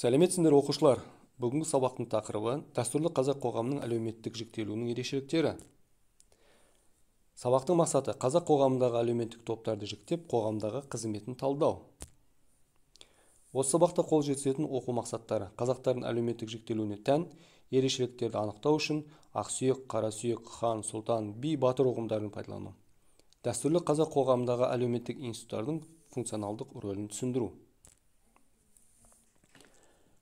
Сәлеметсіңдер оқушылар. Бүгінгі сабақтың тақырыбы дәстүрлі қазақ қоғамының әлеуметтік жіктелуінің ерекшеліктері. Сабақтың мақсаты қазақ қоғамындағы әлеуметтік топтарды жіктеп, қоғамдағы қызметін талдау. Осы сабақта қол жеткізетін оқу мақсаттары: қазақтардың әлеуметтік жіктелуіне тән ерекшеліктерді анықтау үшін ақсүйек, қарасүйек, хан, сұлтан, би, батыр ұғымдарын пайдалану. Дәстүрлі қазақ қоғамындағы әлеуметтік институттардың функционалдық рөлін түсіндіру.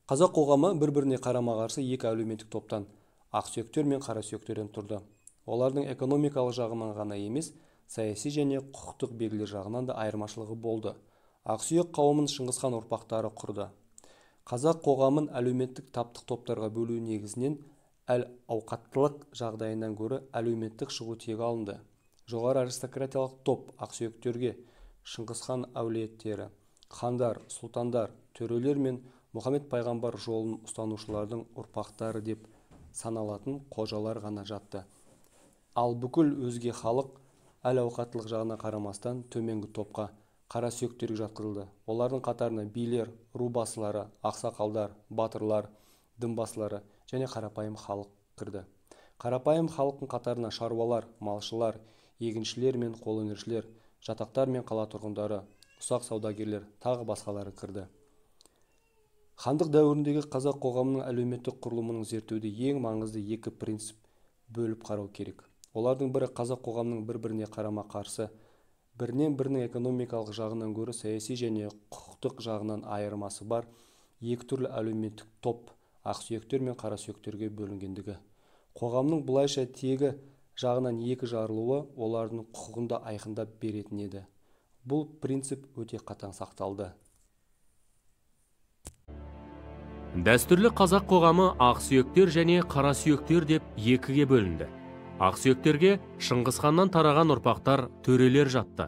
Қазақ қоғамы бір-біріне қарама-қарсы екі әлеуметтік топтан, ақсүйектер мен қарасүйектерден тұрды. Олардың экономикалық жағынан ғана емес, саяси және құқықтық белгілер жағынан да айырмашылығы болды. Ақсүйек қауымын Шыңғысхан ұрпақтары құрды. Қазақ қоғамын әлеуметтік таптық топтарға бөлу негізінен әл-ауқаттылық жағдайынан гөрі әлеуметтік шығу тегі алынды. Жоғары аристократиялық топ ақсүйектерге Шыңғысхан әулеттері, хандар, сұлтандар, төрелер мен Мұхаммед пайғамбар жолын ұстанушылардың ұрпақтары деп саналатын қожалар ғана жатты. Ал бүкіл өзге халық әл-ауқаттылық жағына қарамастан төменгі топқа, қарасүйектерге жатқызылды. Олардың қатарына билер, рубасылары, ақсақалдар, батырлар, дінбасылары және қарапайым халық кірді. Қарапайым халықтың қатарына шаруалар, малшылар, егіншілер мен қолөнершілер, жатақтар мен қала тұрғындары, ұсақ саудагерлер, тағы басқалары кірді. Хандық дәуіріндегі қазақ қоғамының әлеуметтік құрылымының зерттеуде ең маңызды екі принцип бөліп қарау керек. Олардың бірі қазақ қоғамының бір-біріне қарама-қарсы, бірінен-бірінің экономикалық жағынан гөрі саяси және құқықтық жағынан айырмасы бар екі түрлі әлеуметтік топ ақсүйектер мен қарасүйектерге бөлінгендігі. Қоғамның бұлайша тегі жағынан екі жарылуы олардың құқығын да айқындап беретін еді. Бұл принцип өте қатаң сақталды. Дәстүрлі қазақ қоғамы ақсүйектер және қарасүйектер деп екіге бөлінді. Ақсүйектерге Шыңғысханнан тараған ұрпақтар төрелер жатты.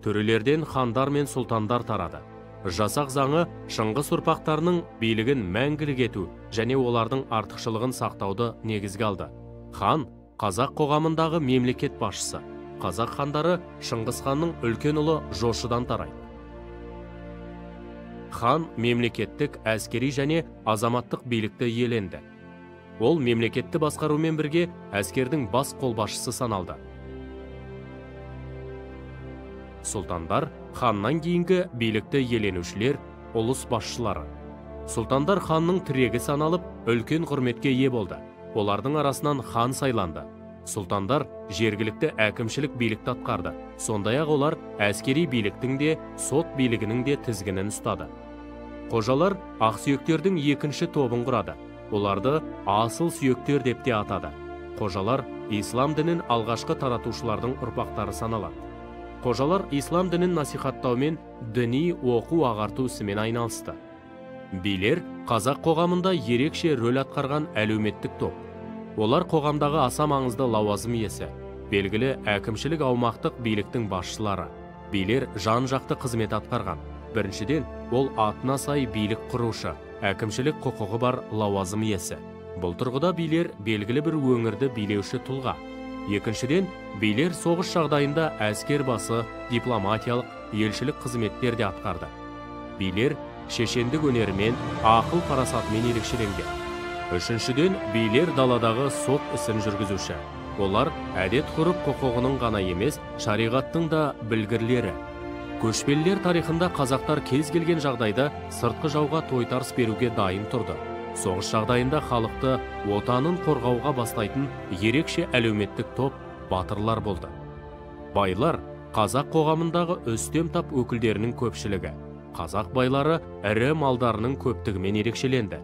Төрелерден хандар мен сұлтандар тарады. Жасақ заңы Шыңғыс ұрпақтарының билігін мәңгілік ету және олардың артықшылығын сақтауды негізге алды. Хан қазақ қоғамындағы мемлекет басшысы. Қазақ хандары Шыңғысханның үлкен ұлы Жошыдан тарайды. Хан мемлекеттік, әскери және азаматтық билікті иеленді. Ол мемлекетті басқарумен бірге әскердің бас қолбасшысы саналды. Сұлтандар ханнан кейінгі билікті иеленушілер, ұлыс басшылары. Сұлтандар ханның тірегі саналып, үлкен құрметке ие болды. Олардың арасынан хан сайланды. Сұлтандар жергілікті әкімшілік билікті атқарды. Сондай-ақ олар әскери биліктің де, сот билігінің де тізгінін ұстады. Қожалар ақсүйектердің екінші тобын құрады. Оларды асыл сүйектер деп те атады. Қожалар ислам дінін алғашқы таратушылардың ұрпақтары саналады. Қожалар ислам дінін насихаттаумен діни оқу ағарту ісімен айналысты. Билер қазақ қоғамында ерекше рөл атқарған әлеуметтік топ. Олар қоғамдағы аса маңызды лауазым иесі, белгілі әкімшілік аумақтық биліктің басшылары. Билер жан-жақты қызмет атқарған. Біріншіден, ол атына сай билік құрушы, әкімшілік құқығы бар лауазым иесі. Бұл тұрғыда билер белгілі бір өңірді билеуші тұлға. Екіншіден, билер соғыс жағдайында әскер басы, дипломатиялық, елшілік қызметтерде атқарды. Билер шешендік өнерімен, ақыл парасатымен ерекшеленген. Үшіншіден, билер даладағы сот ісін жүргізуші. Олар әдет ғұрып құқығының ғана емес, шариғаттың да білгірлері. Көшпелілер тарихында қазақтар кез келген жағдайда сыртқы жауға тойтарыс беруге дайын тұрды. Соғыс жағдайында халықты отанын қорғауға бастайтын ерекше әлеуметтік топ батырлар болды. Байлар қазақ қоғамындағы үстем тап өкілдерінің көпшілігі. Қазақ байлары ірі малдарының көптігімен ерекшеленді.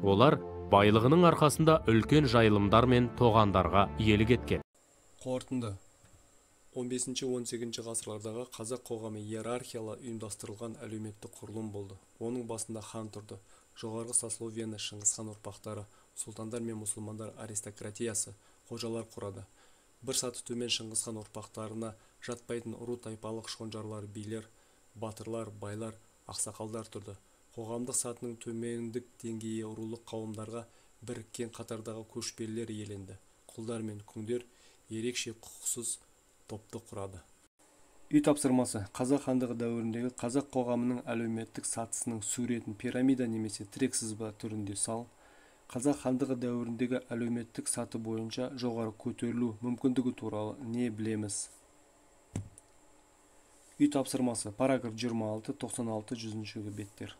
Олар байлығының арқасында үлкен жайылымдар мен тоғандарға иелік еткен. Қорытынды. 15-18 ғасырлардағы қазақ қоғамы иерархиялы ұйымдастырылған әлеуметтік құрылым болды. Оның басында хан тұрды. Жоғарғы сословиені Шыңғысхан ұрпақтары, сұлтандар мен мұсылмандар аристократиясы, қожалар құрады. Бір саты төмен Шыңғысхан ұрпақтарына жатпайтын ұру тайпалық шонжарлар, билер, батырлар, байлар, ақсақалдар тұрды. Қоғамдық сатының төмендік деңгейі рулық қауымдарға біріккен қатардағы көшпелілер иеленді. Құлдар мен күңдер ерекше құқықсыз топты құрады. Үй тапсырмасы. Қазақ хандығы дәуіріндегі қазақ қоғамының әлеуметтік сатысының суретін пирамида немесе тірек сызба түрінде сал. Қазақ хандығы дәуіріндегі әлеуметтік саты бойынша жоғары көтерілу мүмкіндігі туралы не білеміз? Үй тапсырмасы. Параграф 26-96 100 беттер.